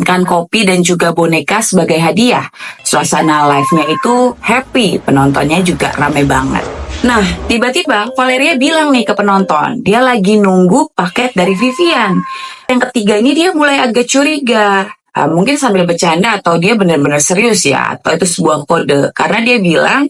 Kan kopi dan juga boneka sebagai hadiah. Suasana live-nya itu happy, penontonnya juga rame banget. Nah, tiba-tiba Valeria bilang nih ke penonton, dia lagi nunggu paket dari Vivian. Yang ketiga ini dia mulai agak curiga. Mungkin sambil bercanda atau dia benar-benar serius ya, atau itu sebuah kode. Karena dia bilang,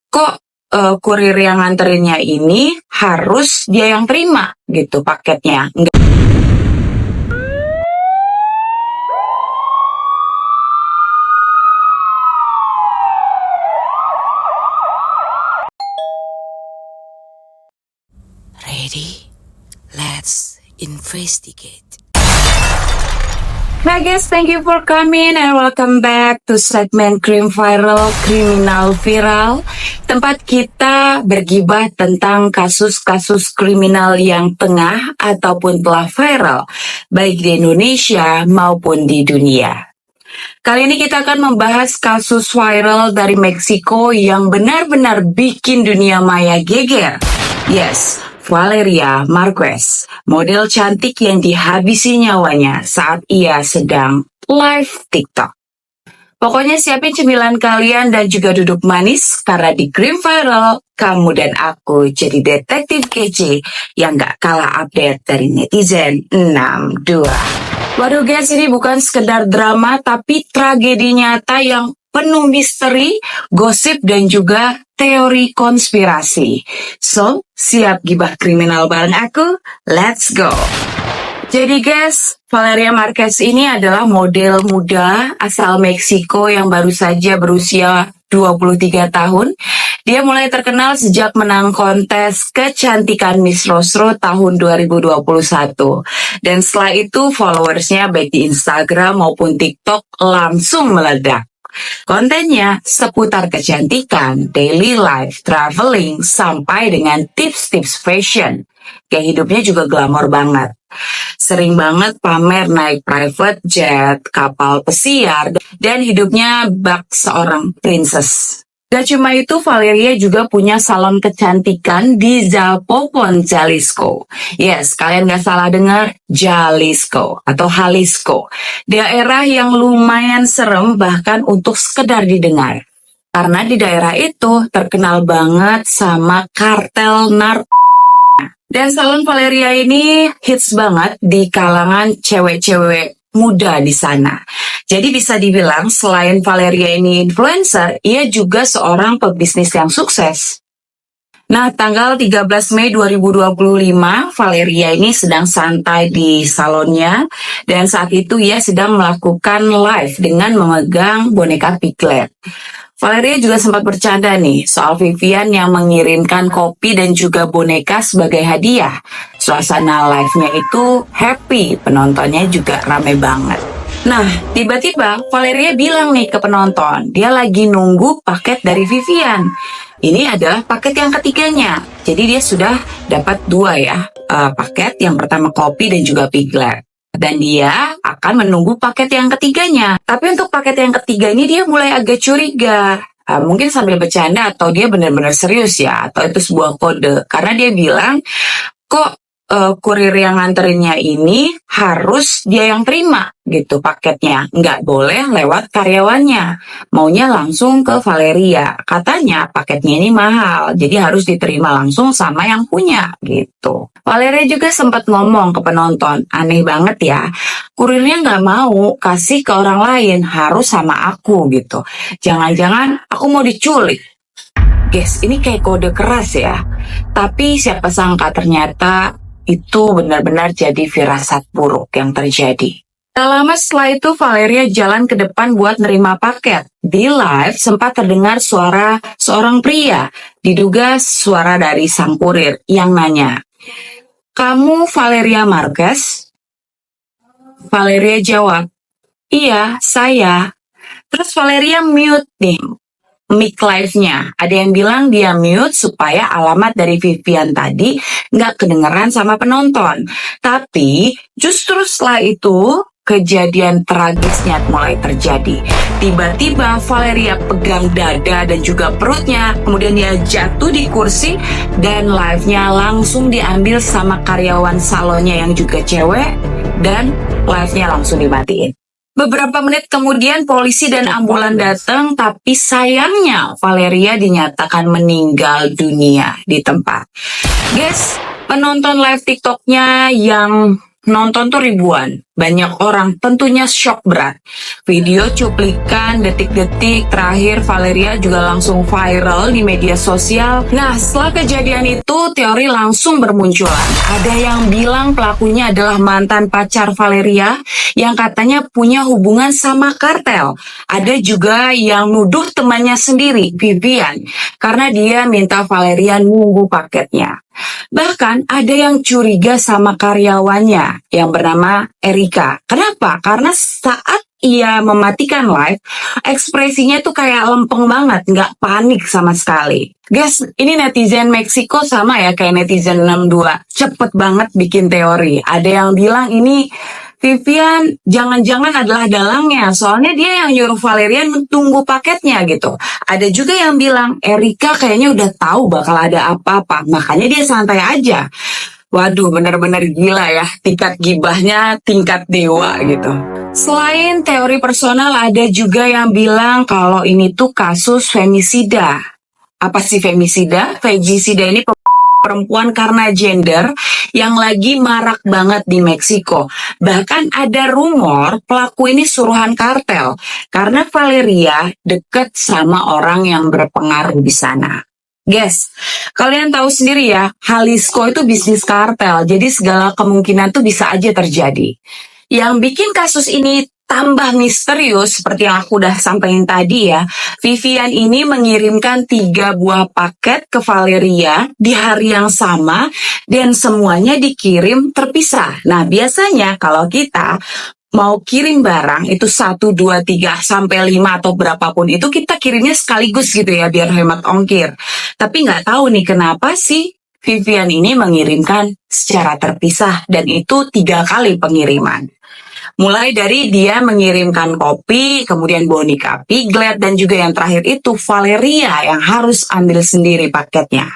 kok kurir yang nganterinnya ini harus dia yang terima gitu paketnya. Ready? Let's investigate. Nah guys, thank you for coming and welcome back to segmen Crime Viral, Kriminal Viral, tempat kita bergibah tentang kasus-kasus kriminal yang tengah ataupun telah viral, baik di Indonesia maupun di dunia. Kali ini kita akan membahas kasus viral dari Meksiko yang benar-benar bikin dunia maya geger. Yes, Valeria Marquez, model cantik yang dihabisi nyawanya saat ia sedang live TikTok. Pokoknya siapin cemilan kalian dan juga duduk manis karena di Crime Viral, kamu dan aku jadi detektif kece yang gak kalah update dari netizen 62. Waduh guys, ini bukan sekedar drama tapi tragedi nyata yang penuh misteri, gosip, dan juga teori konspirasi. So, siap gibah kriminal bareng aku? Let's go! Jadi guys, Valeria Marquez ini adalah model muda asal Meksiko yang baru saja berusia 23 tahun. Dia mulai terkenal sejak menang kontes kecantikan Miss Rosro tahun 2021. Dan setelah itu followersnya baik di Instagram maupun TikTok langsung meledak. Kontennya seputar kecantikan, daily life, traveling, sampai dengan tips-tips fashion. Kayak hidupnya juga glamor banget. Sering banget pamer naik private jet, kapal pesiar, dan hidupnya bak seorang princess. Gak cuma itu, Valeria juga punya salon kecantikan di Zapopan, Jalisco. Yes, kalian gak salah dengar, Jalisco atau Jalisco. Daerah yang lumayan serem bahkan untuk sekedar didengar. Karena di daerah itu terkenal banget sama kartel narkoba. Dan salon Valeria ini hits banget di kalangan cewek-cewek muda di sana. Jadi bisa dibilang selain Valeria ini influencer, ia juga seorang pebisnis yang sukses. Nah, tanggal 13 Mei 2025, Valeria ini sedang santai di salonnya dan saat itu ia sedang melakukan live dengan memegang boneka Piglet. Valeria juga sempat bercanda nih soal Vivian yang mengirimkan kopi dan juga boneka sebagai hadiah. Suasana live-nya itu happy, penontonnya juga rame banget. Nah, tiba-tiba Valeria bilang nih ke penonton, dia lagi nunggu paket dari Vivian. Ini adalah paket yang ketiganya. Jadi dia sudah dapat dua ya, paket. Yang pertama kopi dan juga Piglet. Dan dia akan menunggu paket yang ketiganya. Tapi untuk paket yang ketiga ini dia mulai agak curiga. Mungkin sambil bercanda atau dia benar-benar serius ya, atau itu sebuah kode. Karena dia bilang, kok kurir yang nganterinnya ini harus dia yang terima gitu paketnya, nggak boleh lewat karyawannya, maunya langsung ke Valeria. Katanya paketnya ini mahal, jadi harus diterima langsung sama yang punya gitu. Valeria juga sempat ngomong ke penonton, aneh banget ya, kurirnya nggak mau kasih ke orang lain, harus sama aku gitu. Jangan-jangan aku mau diculik. Guys, ini kayak kode keras ya. Tapi siapa sangka ternyata itu benar-benar jadi firasat buruk yang terjadi. Tak lama setelah itu Valeria jalan ke depan buat nerima paket. Di live sempat terdengar suara seorang pria, diduga suara dari sang kurir yang nanya, "Kamu Valeria Marquez?" Valeria jawab, "Iya, saya." Terus Valeria mute nih mic live-nya. Ada yang bilang dia mute supaya alamat dari Vivian tadi nggak kedengeran sama penonton. Tapi justru setelah itu kejadian tragisnya mulai terjadi. Tiba-tiba Valeria pegang dada dan juga perutnya, kemudian dia jatuh di kursi dan live-nya langsung diambil sama karyawan salonnya yang juga cewek dan live-nya langsung dimatiin. Beberapa menit kemudian polisi dan ambulan datang, tapi sayangnya Valeria dinyatakan meninggal dunia di tempat. Guys, penonton live TikToknya yang nonton tuh ribuan. Banyak orang tentunya shock berat. Video cuplikan detik-detik terakhir Valeria juga langsung viral di media sosial. Nah, setelah kejadian itu, teori langsung bermunculan. Ada yang bilang pelakunya adalah mantan pacar Valeria yang katanya punya hubungan sama kartel. Ada juga yang nuduh temannya sendiri, Vivian, karena dia minta Valeria nunggu paketnya. Bahkan ada yang curiga sama karyawannya yang bernama Erika. Kenapa? Karena saat ia mematikan live, ekspresinya tuh kayak lempeng banget, nggak panik sama sekali. Guys, ini netizen Meksiko sama ya kayak netizen 62. Cepet banget bikin teori. Ada yang bilang ini Vivian jangan-jangan adalah dalangnya, soalnya dia yang nyuruh Valerian tunggu paketnya gitu. Ada juga yang bilang Erika kayaknya udah tahu bakal ada apa-apa, makanya dia santai aja. Waduh, benar-benar gila ya, tingkat gibahnya tingkat dewa gitu. Selain teori personal, ada juga yang bilang kalau ini tuh kasus femisida. Apa sih femisida? Femisida ini perempuan karena gender yang lagi marak banget di Meksiko. Bahkan ada rumor pelaku ini suruhan kartel karena Valeria deket sama orang yang berpengaruh di sana. Guys, kalian tahu sendiri ya, Jalisco itu bisnis kartel, jadi segala kemungkinan tuh bisa aja terjadi. Yang bikin kasus ini tambah misterius seperti yang aku udah sampaikan tadi ya, Vivian ini mengirimkan 3 buah paket ke Valeria di hari yang sama dan semuanya dikirim terpisah. Nah, biasanya kalau kita mau kirim barang itu 1, 2, 3, sampai 5 atau berapapun itu kita kirimnya sekaligus gitu ya biar hemat ongkir. Tapi nggak tahu nih kenapa sih Vivian ini mengirimkan secara terpisah dan itu 3 kali pengiriman. Mulai dari dia mengirimkan kopi, kemudian boneka Piglet, dan juga yang terakhir itu Valeria yang harus ambil sendiri paketnya.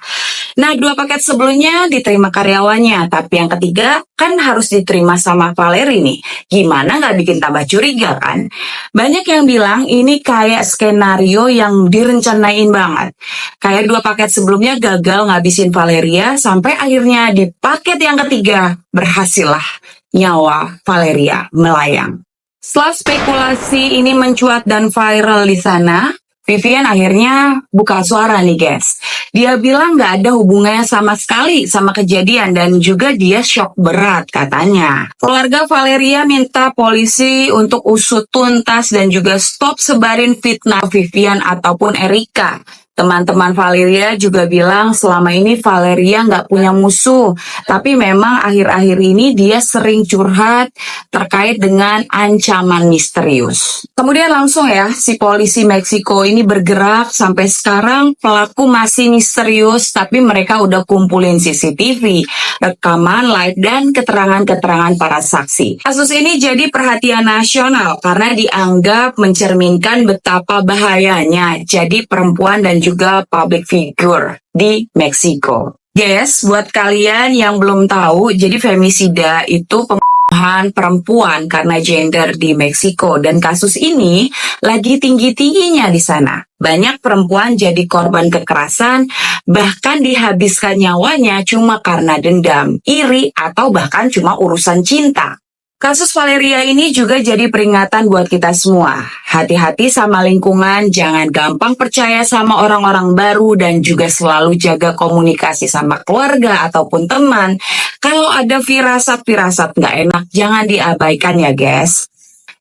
Nah, 2 paket sebelumnya diterima karyawannya, tapi yang ketiga kan harus diterima sama Valeri nih. Gimana nggak bikin tambah curiga kan? Banyak yang bilang ini kayak skenario yang direncanain banget. Kayak 2 paket sebelumnya gagal ngabisin Valeria, sampai akhirnya di paket yang ketiga berhasil lah nyawa Valeria melayang. Setelah spekulasi ini mencuat dan viral di sana, Vivian akhirnya buka suara nih guys. Dia bilang nggak ada hubungannya sama sekali sama kejadian dan juga dia shock berat katanya. Keluarga Valeria minta polisi untuk usut tuntas dan juga stop sebarin fitnah Vivian ataupun Erika. Teman-teman Valeria juga bilang selama ini Valeria nggak punya musuh, tapi memang akhir-akhir ini dia sering curhat terkait dengan ancaman misterius. Kemudian langsung ya, si polisi Meksiko ini bergerak sampai sekarang pelaku masih misterius, tapi mereka udah kumpulin CCTV, rekaman live, dan keterangan-keterangan para saksi. Kasus ini jadi perhatian nasional karena dianggap mencerminkan betapa bahayanya jadi perempuan dan juga public figure di Meksiko. Guys, buat kalian yang belum tahu, jadi femisida itu pembunuhan perempuan karena gender di Meksiko dan kasus ini lagi tinggi-tingginya di sana. Banyak perempuan jadi korban kekerasan, bahkan dihabiskan nyawanya cuma karena dendam, iri, atau bahkan cuma urusan cinta. Kasus Valeria ini juga jadi peringatan buat kita semua. Hati-hati sama lingkungan, jangan gampang percaya sama orang-orang baru, dan juga selalu jaga komunikasi sama keluarga ataupun teman. Kalau ada firasat-firasat nggak enak, jangan diabaikan ya guys.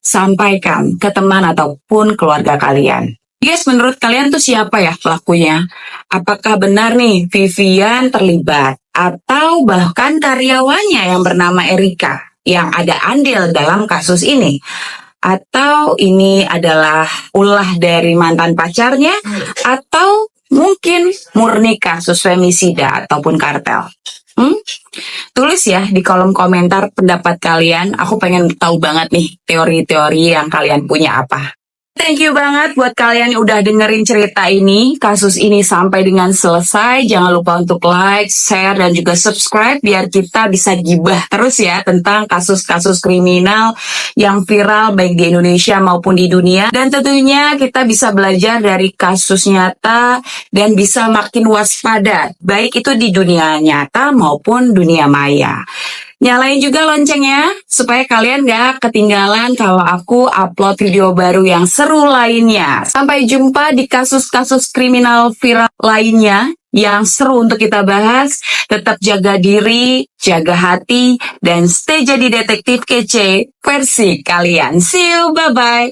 Sampaikan ke teman ataupun keluarga kalian. Guys, menurut kalian tuh siapa ya pelakunya? Apakah benar nih Vivian terlibat? Atau bahkan karyawannya yang bernama Erika yang ada andil dalam kasus ini? Atau ini adalah ulah dari mantan pacarnya? Atau mungkin murni kasus femisida ataupun kartel? Tulis ya di kolom komentar pendapat kalian. Aku pengen tahu banget nih teori-teori yang kalian punya apa. Thank you banget buat kalian yang udah dengerin cerita ini, kasus ini sampai dengan selesai. Jangan lupa untuk like, share, dan juga subscribe biar kita bisa gibah terus ya tentang kasus-kasus kriminal yang viral baik di Indonesia maupun di dunia. Dan tentunya kita bisa belajar dari kasus nyata dan bisa makin waspada, baik itu di dunia nyata maupun dunia maya. Nyalain juga loncengnya supaya kalian gak ketinggalan kalau aku upload video baru yang seru lainnya. Sampai jumpa di kasus-kasus kriminal viral lainnya yang seru untuk kita bahas. Tetap jaga diri, jaga hati, dan stay jadi detektif kece versi kalian. See you, bye-bye.